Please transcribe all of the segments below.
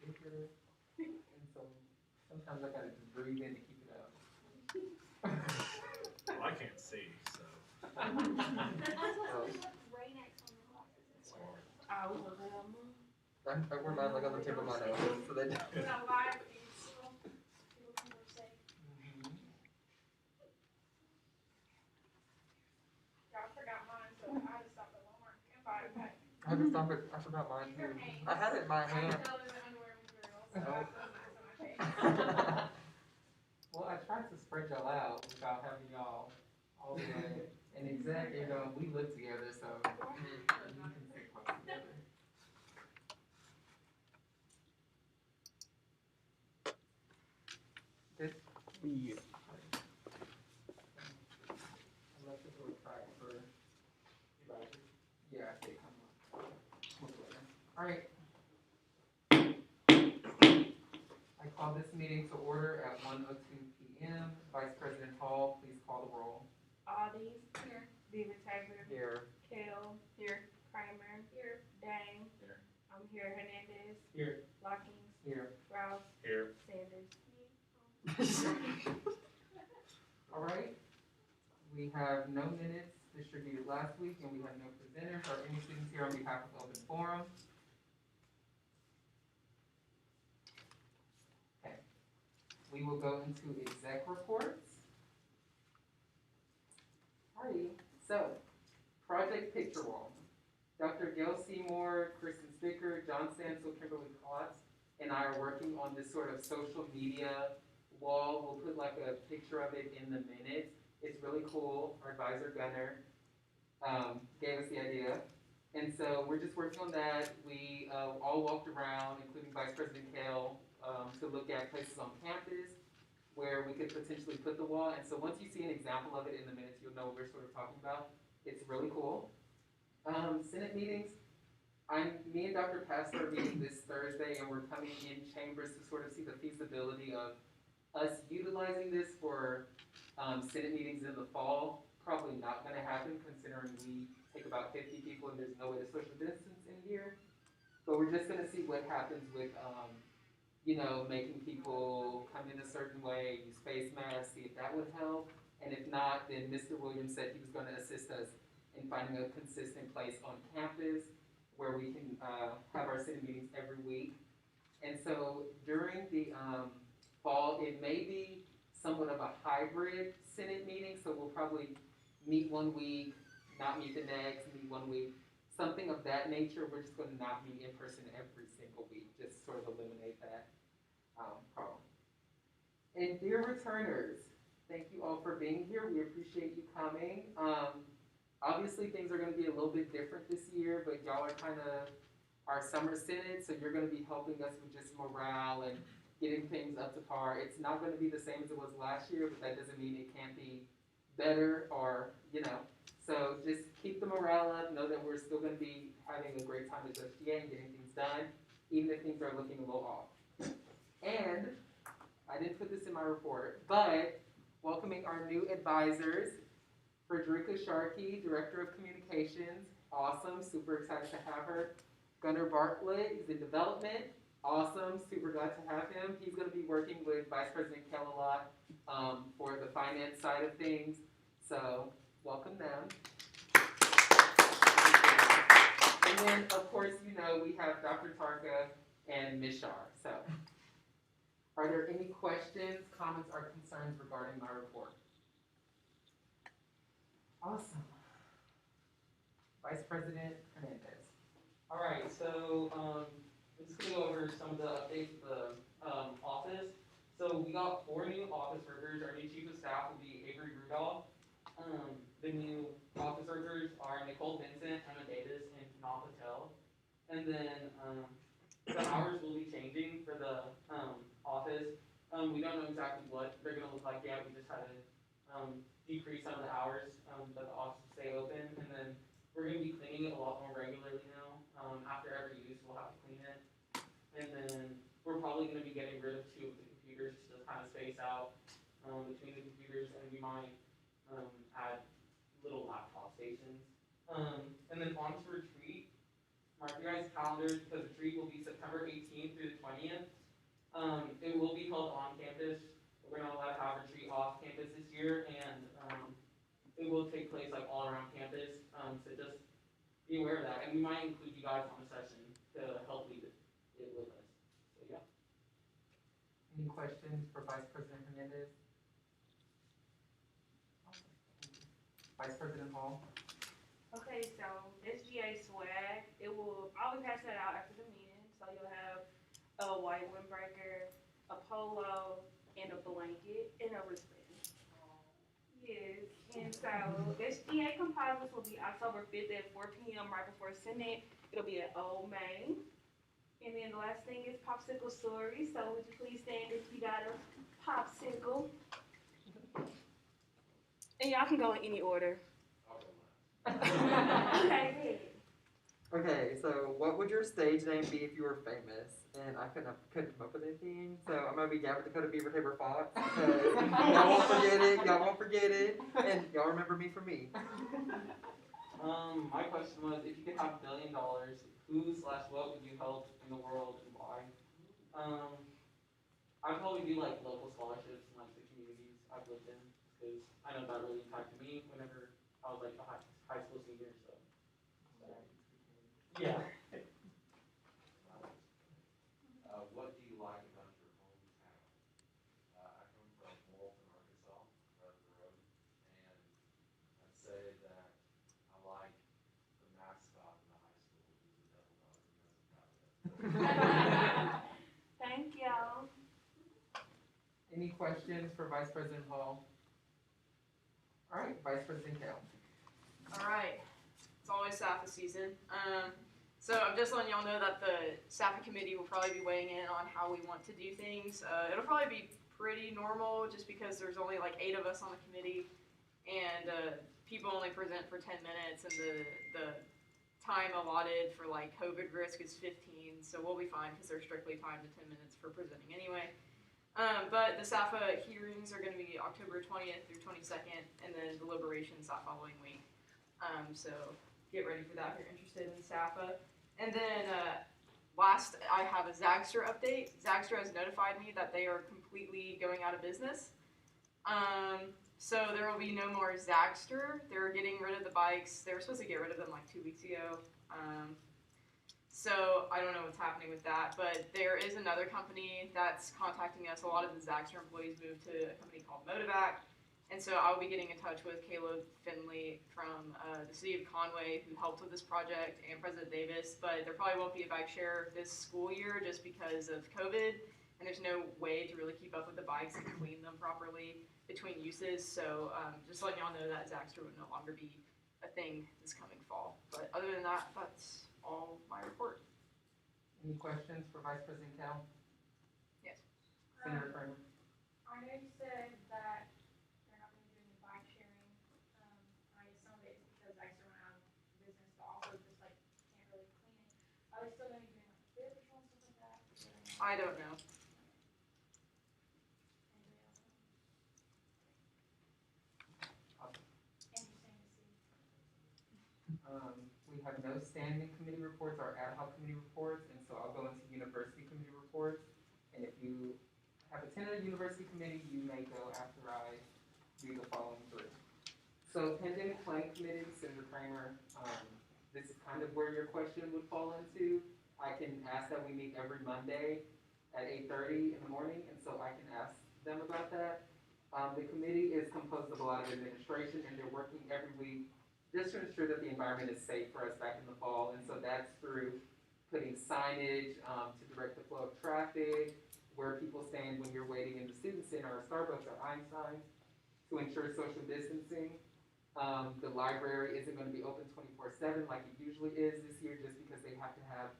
thicker, and so sometimes I gotta just breathe in to keep it up. Well, I can't see, so it's hard. I wear mine like on the tip of my nose, so they don't. I forgot mine too. I had it in my hand. Well, I tried to spread y'all out without having y'all all the way. And exact, we live together, so you can sit close together. Good. Yeah. Unless it's a little crack for yeah, I think I'm all right. I call this meeting to order at 1:02 p.m. Vice President Hall, please call the roll. Audie. Here. David Taggart. Here. Kale. Here. Kramer. Here. Dang. Here. I'm here. Hernandez. Here. Lockings. Here. Rouse. Here. Sanders. All right. We have no minutes distributed last week, and we have no presenters or any students here on behalf of Open Forum. Okay. We will go into exec reports. Alrighty. So, Project Picture Wall. Dr. Gail Seymour, Kristen Spicker, John Sansel, Kimberly Klotz, and I are working on this sort of social media wall. We'll put like a picture of it in the minutes. It's really cool. Our advisor Gunnar gave us the idea. And so we're just working on that. We all walked around, including Vice President Kale, to look at places on campus where we could potentially put the wall. And so once you see an example of it in the minutes, you'll know what we're sort of talking about. It's really cool. Senate meetings. Me and Dr. Pastor are meeting this Thursday, and we're coming in chambers to sort of see the feasibility of us utilizing this for Senate meetings in the fall. Probably not going to happen considering we take about 50 people and there's no way to social distance in here. But we're just going to see what happens with, making people come in a certain way, use face masks, see if that would help. And if not, then Mr. Williams said he was going to assist us in finding a consistent place on campus where we can have our city meetings every week. And so during the fall, it may be somewhat of a hybrid Senate meeting, so we'll probably meet one week, not meet the next, meet one week, something of that nature. We're just going to not meet in person every single week, just sort of eliminate that problem. And dear returners, thank you all for being here. We appreciate you coming. Obviously, things are going to be a little bit different this year, but y'all are kind of our summer Senate, so you're going to be helping us with just morale and getting things up to par. It's not going to be the same as it was last year, but that doesn't mean it can't be better or, So just keep the morale up. Know that we're still going to be having a great time at UCASGA and getting things done, even if things are looking a little off. And I didn't put this in my report, but welcoming our new advisors, Frederica Sharkey, Director of Communications. Awesome, super excited to have her. Gunnar Bartlett is in development. Awesome, super glad to have him. He's going to be working with Vice President Kell a lot for the finance side of things. So, welcome them. And then, of course, we have Dr. Tarka and Ms. Shar. So, are there any questions, comments, or concerns regarding my report? Awesome. Vice President Hernandez. All right, so I'm just going to go over some of the updates of the office. So we got 4 new office workers. Our new chief of staff will be Avery Rudolph. The new office workers are Nicole Vincent, Emma Davis, and Kanal Patel. And then the hours will be changing for the office. We don't know exactly what they're going to look like yet. We just had to decrease some of the hours that the office will stay open. And then we're going to be cleaning it a lot more regularly now. After every use, we'll have to clean it. And then we're probably going to be getting rid of 2 of the computers to kind of space out between the computers, and we might add little laptop stations. And then on to retreat. mark your guys' calendars because the retreat will be September 18th through the 20th. It will be held on campus. We're not allowed to have a retreat off campus this year, and it will take place like all around campus. So just be aware of that, and we might include you guys on the session to help lead it with us. So yeah. Any questions for Vice President Hernandez? Vice President Hall? Okay, so SGA swag, I'll be passing it out after the meeting, so you'll have a white windbreaker, a polo, and a blanket, and a wristband. Yes, and so SGA composites will be October 5th at 4 p.m. right before Senate. It'll be at Old Main. And then the last thing is popsicle story, so would you please stand if you got a popsicle? And y'all can go in any order. Okay, Okay, so what would your stage name be if you were famous? And I couldn't come up with anything, so I'm gonna be Gavin Dakota Beaver Tabor Fox, because y'all won't forget it, and y'all remember me for me. My question was, if you could have $1 billion, who/what would you help in the world and why? I'd probably do like local scholarships in like the communities I've lived in, because I know that really impacted me whenever I was like a high school senior. So yeah. What do you like about your hometown? I come from Walton, Arkansas, right up the road, and I'd say that I like the mascot in the high school, who's a devil dog, who knows about it. thank y'all. Any questions for Vice President Hall? All right, Vice President Kell. All right, it's always SAFA season. So I'm just letting y'all know that the SAFA committee will probably be weighing in on how we want to do things. It'll probably be pretty normal just because there's only like 8 of us on the committee, and people only present for 10 minutes, and the time allotted for like COVID risk is 15, so we'll be fine because they're strictly timed to 10 minutes for presenting anyway. But the SAFA hearings are going to be October 20th through 22nd, and then deliberations that following week. So get ready for that if you're interested in SAFA. And then last, I have a Zagstra update. Zagstra has notified me that they are completely going out of business. So there will be no more Zagstra. They're getting rid of the bikes. They were supposed to get rid of them like 2 weeks ago. So I don't know what's happening with that, but there is another company that's contacting us. A lot of the Zagstra employees moved to a company called Motivac, and so I'll be getting in touch with Caleb Finley from the city of Conway, who helped with this project, and President Davis, but there probably won't be a bike share this school year just because of COVID, and there's no way to really keep up with the bikes and clean them properly between uses, so just letting y'all know that Zagstra would no longer be a thing this coming fall. But other than that, that's all my report. Any questions for Vice President Kell? Yes. Senator Kramer? I know you said that they're not going to do any bike sharing. I assume it's because I went out of business, but also just like can't really clean it. Are they still going to be doing like beer patrol and stuff like that? I don't know. Anybody else know? Interesting to see. We have no standing committee reports or ad hoc committee reports, and so I'll go into university committee reports. And if you have attended a university committee, you may go after I read the following through. So pandemic planning committee, Senator Kramer, this is kind of where your question would fall into. I can ask that we meet every Monday at 8:30 in the morning, and so I can ask them about that. The committee is composed of a lot of administration, and they're working every week just to ensure that the environment is safe for us back in the fall. And so that's through putting signage to direct the flow of traffic, where people stand when you're waiting in the student center or Starbucks or Einstein's, to ensure social distancing. The library isn't going to be open 24/7 like it usually is this year, just because they have to have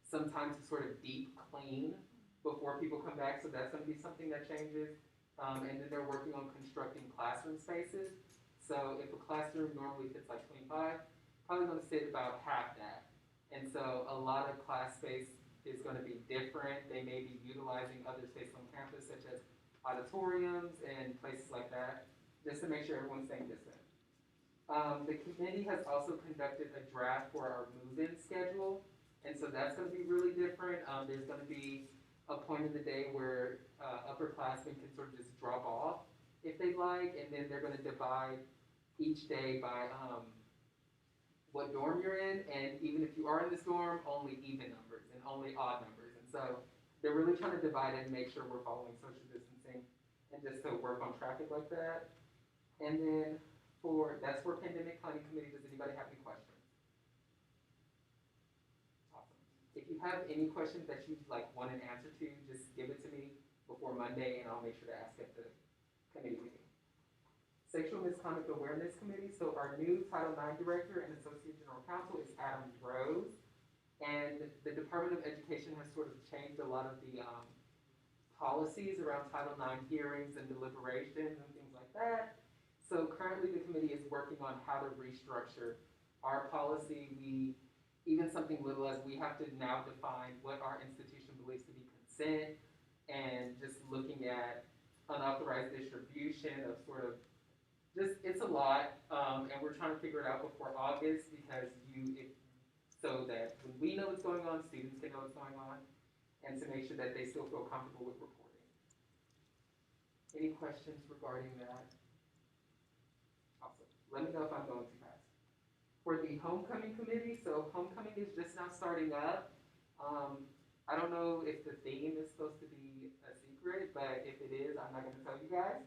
some time to sort of deep clean before people come back. So that's going to be something that changes. And then they're working on constructing classroom spaces. So if a classroom normally fits like 25, probably going to sit about half that. And so a lot of class space is going to be different. They may be utilizing other space on campus, such as auditoriums and places like that, just to make sure everyone's staying distant. The committee has also conducted a draft for our move-in schedule. And so that's gonna be really different. There's gonna be a point in the day where, upperclassmen can sort of just drop off if they like, and then they're gonna divide each day by, what dorm you're in, and even if you are in this dorm, only even numbers and only odd numbers. And so they're really trying to divide it and make sure we're following social distancing and just to work on traffic like that. And then that's for pandemic planning committee. Does anybody have any questions? Awesome. If you have any questions that you like want an answer to, just give it to me before Monday and I'll make sure to ask at the committee meeting. Sexual Misconduct Awareness Committee. So our new Title IX Director and Associate General Counsel is Adam Rose. And the Department of Education has sort of changed a lot of the policies around Title IX hearings and deliberations and things like that. So currently the committee is working on how to restructure our policy. Even something little as we have to now define what our institution believes to be consent, and just looking at unauthorized distribution of sort of it's a lot, and we're trying to figure it out before August so that when we know what's going on, students can know what's going on, and to make sure that they still feel comfortable with reporting. Any questions regarding that? Awesome. Let me know if I'm going too fast. For the homecoming committee, so homecoming is just now starting up. I don't know if the theme is supposed to be a secret, but if it is, I'm not going to tell you guys.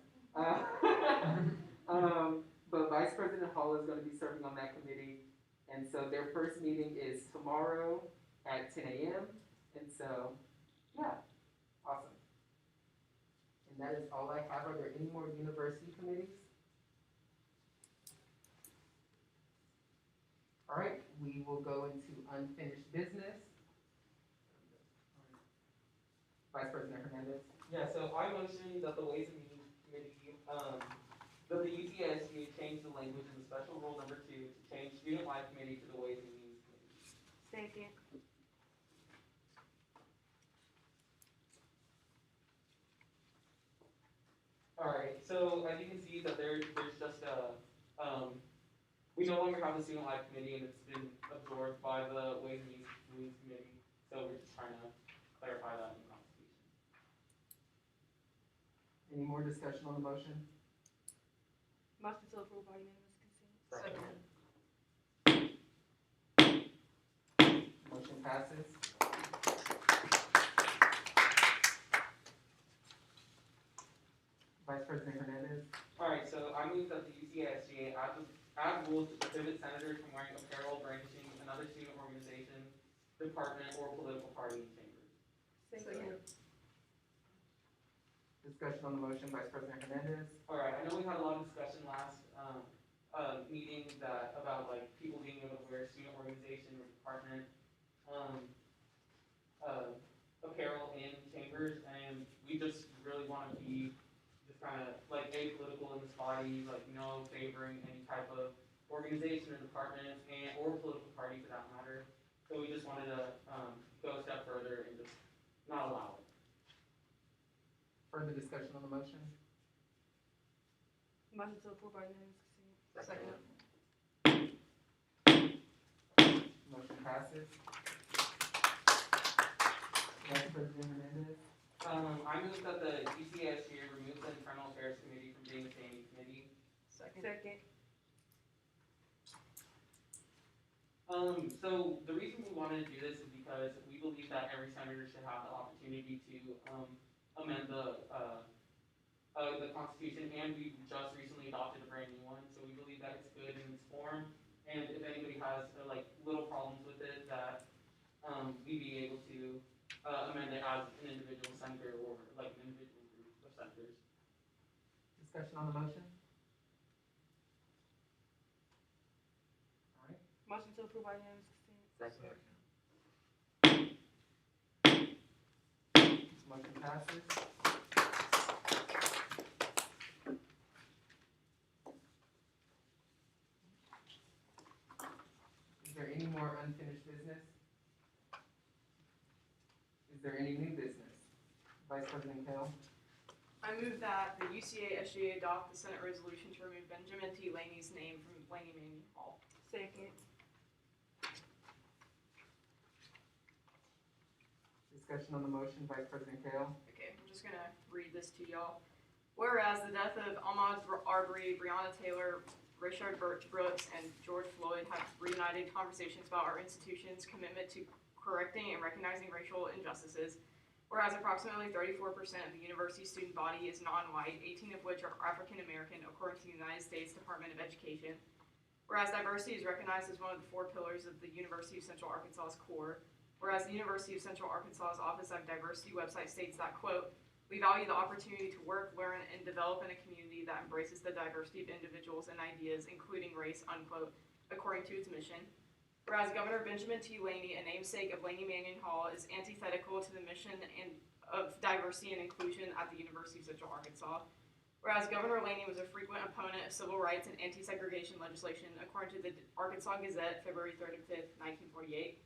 But Vice President Hall is going to be serving on that committee. And so their first meeting is tomorrow at 10 a.m. And so, yeah, awesome. And that is all I have. Are there any more university committees? All right, we will go into unfinished business. Vice President Hernandez. Yeah, so I motion that the Ways and Means Committee, that the UCASGA change the language in the special rule number 2 to change Student Life Committee to the Ways and Means Committee. Second. Alright, so as you can see that there's just we no longer have the Student Life Committee, and it's been absorbed by the Ways and Means Committee, so we're just trying to clarify that in the Constitution. Any more discussion on the motion? Motion to approve by unanimous consent. Second. Motion passes. Vice President Hernandez. Alright, so I move that the UCASGA add rules to prohibit senators from wearing apparel brandishing another student organization, department, or political party in chambers. Second. Discussion on the motion, Vice President Hernandez. Alright, I know we had a lot of discussion last meeting about like people being able to wear student organization or department apparel in chambers, and we just really want to be just kind of like apolitical in this body, like no favoring any type of organization or department or political party for that matter. So we just wanted to go a step further and just not allow it. Further discussion on the motion? Motion to approve by unanimous consent. Second. Motion passes. Vice President Hernandez. I move that the UCSGA remove the Internal Affairs Committee from being a standing committee. Second. Second. So the reason we wanted to do this is because we believe that every senator should have the opportunity to amend the Constitution, and we just recently adopted a brand new one, so we believe that it's good in its form, and if anybody has like little problems with it, that we'd be able to amend it as an individual senator or like an individual group of senators. Discussion on the motion? All right. Motion to approve by unanimous consent. Second. Motion passes. Is there any more unfinished business? Is there any new business? Vice President Kell. I move that the UCASGA adopt the Senate resolution to remove Benjamin T. Laney's name from Laney Manning Hall. Second. discussion on the motion, Vice President Kale. Okay, I'm just gonna read this to y'all. Whereas the death of Ahmaud Arbery, Breonna Taylor, Rayshard Brooks, and George Floyd have reunited conversations about our institution's commitment to correcting and recognizing racial injustices. Whereas approximately 34% of the university's student body is non-white, 18 of which are African American, according to the United States Department of Education. Whereas diversity is recognized as one of the 4 pillars of the University of Central Arkansas's core. Whereas the University of Central Arkansas's Office of Diversity website states that, quote, "We value the opportunity to work, learn, and develop in a community that embraces the diversity of individuals and ideas, including race," unquote, according to its mission. Whereas Governor Benjamin T. Laney, a namesake of Laney Mannion Hall, is antithetical to the mission of diversity and inclusion at the University of Central Arkansas. Whereas Governor Laney was a frequent opponent of civil rights and anti-segregation legislation, according to the Arkansas Gazette, February 3rd and 5th, 1948.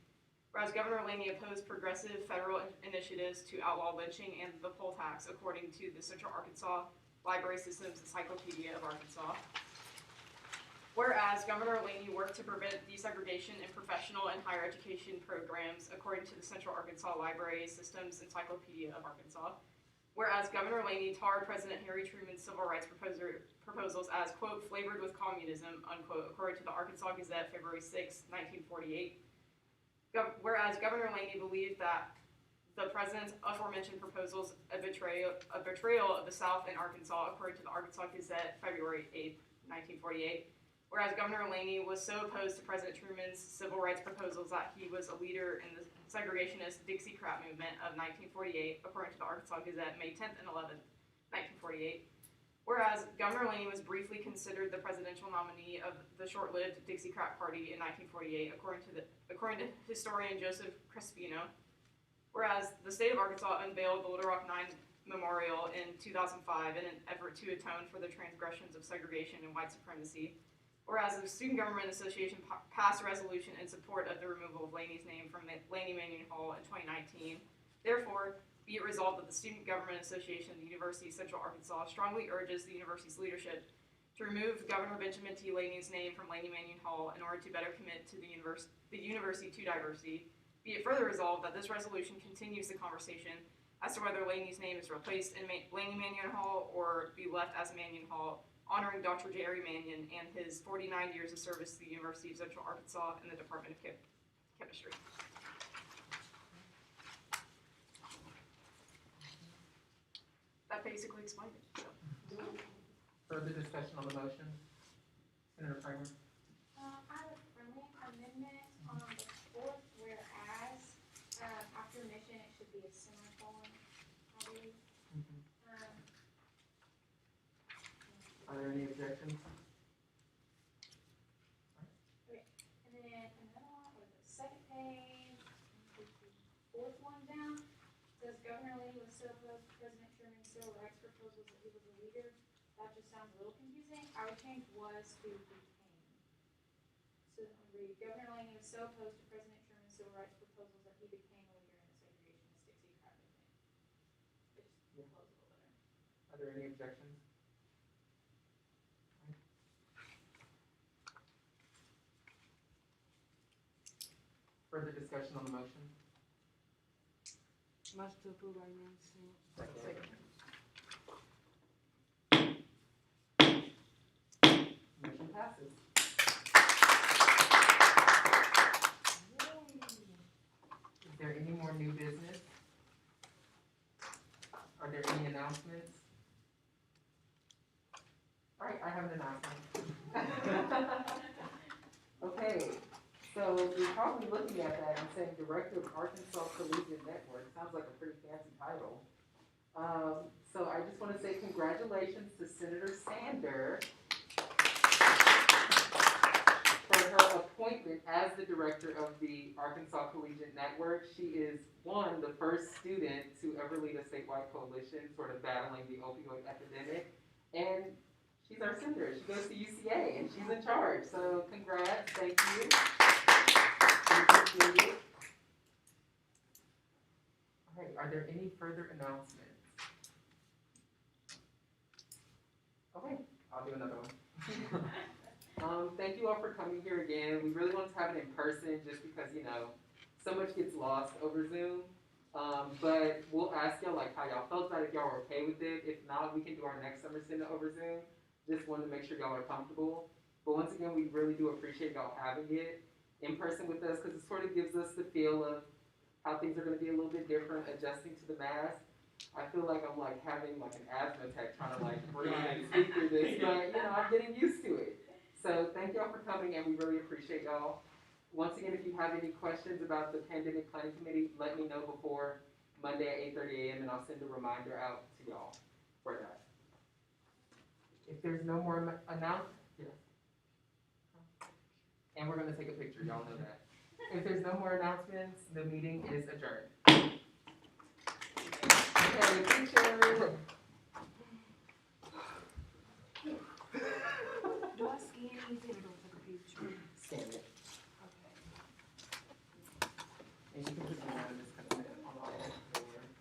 Whereas Governor Laney opposed progressive federal initiatives to outlaw lynching and the poll tax, according to the Central Arkansas Library System's Encyclopedia of Arkansas. Whereas Governor Laney worked to prevent desegregation in professional and higher education programs, according to the Central Arkansas Library System's Encyclopedia of Arkansas. Whereas Governor Laney tarred President Harry Truman's civil rights proposals as, quote, "flavored with communism," unquote, according to the Arkansas Gazette, February 6, 1948. Whereas Governor Laney believed that the president's aforementioned proposals a betrayal of the South in Arkansas, according to the Arkansas Gazette, February 8, 1948. Whereas Governor Laney was so opposed to President Truman's civil rights proposals that he was a leader in the segregationist Dixiecrat movement of 1948, according to the Arkansas Gazette, May 10th and 11th, 1948. Whereas Governor Laney was briefly considered the presidential nominee of the short-lived Dixiecrat Party in 1948, according to historian Joseph Crespino. Whereas the state of Arkansas unveiled the Little Rock 9 Memorial in 2005 in an effort to atone for the transgressions of segregation and white supremacy. Whereas the Student Government Association passed a resolution in support of the removal of Laney's name from Laney Mannion Hall in 2019. Therefore, be it resolved that the Student Government Association of the University of Central Arkansas strongly urges the university's leadership to remove Governor Benjamin T. Laney's name from Laney Mannion Hall in order to better commit to the university to diversity. Be it further resolved that this resolution continues the conversation as to whether Laney's name is replaced in Laney Mannion Hall or be left as Mannion Hall, honoring Dr. Jerry Mannion and his 49 years of service to the University of Central Arkansas in the Department of Chemistry. That basically explained it. So. Further discussion on the motion? Senator Kramer? I have a friendly amendment on the 4th, whereas, after mission, it should be a semicolon, I believe. Are there any objections? And then another one, or the second page, the 4th one down, says Governor Lee was so opposed to President Truman's civil rights proposals that he was a leader. That just sounds a little confusing. I would change was to became. So it would read, Governor Laney was so opposed to President Truman's civil rights proposals that he became a leader in the segregationist Dixiecrat movement. It just flows a little better. Are there any objections? Further discussion on the motion? Motion to approve by unanimous consent. Second. Motion passes. Is there any more new business? Are there any announcements? All right, I have an announcement. Okay, so you're probably looking at that and saying Director of Arkansas Collegiate Network. Sounds like a pretty fancy title. So I just want to say congratulations to Senator Sander for her appointment as the director of the Arkansas Collegiate Network. She is, the first student to ever lead a statewide coalition sort of battling the opioid epidemic. And she's our senator. She goes to UCA and she's in charge. So congrats, thank you. Appreciate it. All right, are there any further announcements? Okay, I'll do another one. Thank you all for coming here again. We really want to have it in person just because, so much gets lost over Zoom. But we'll ask y'all like how y'all felt about it, if y'all are okay with it. If not, we can do our next summer synod over Zoom. Just wanted to make sure y'all are comfortable. But once again, we really do appreciate y'all having it in person with us because it sort of gives us the feel of how things are going to be a little bit different, adjusting to the mask. I feel like I'm like having like an asthma attack trying to like breathe and speak through this, but you know, I'm getting used to it. So thank y'all for coming and we really appreciate y'all. Once again, if you have any questions about the Pandemic Planning Committee, let me know before Monday at 8:30 a.m. and I'll send a reminder out to y'all for that. If there's no more announcements, yes. And we're gonna take a picture, y'all know that. If there's no more announcements, the meeting is adjourned. Okay, picture.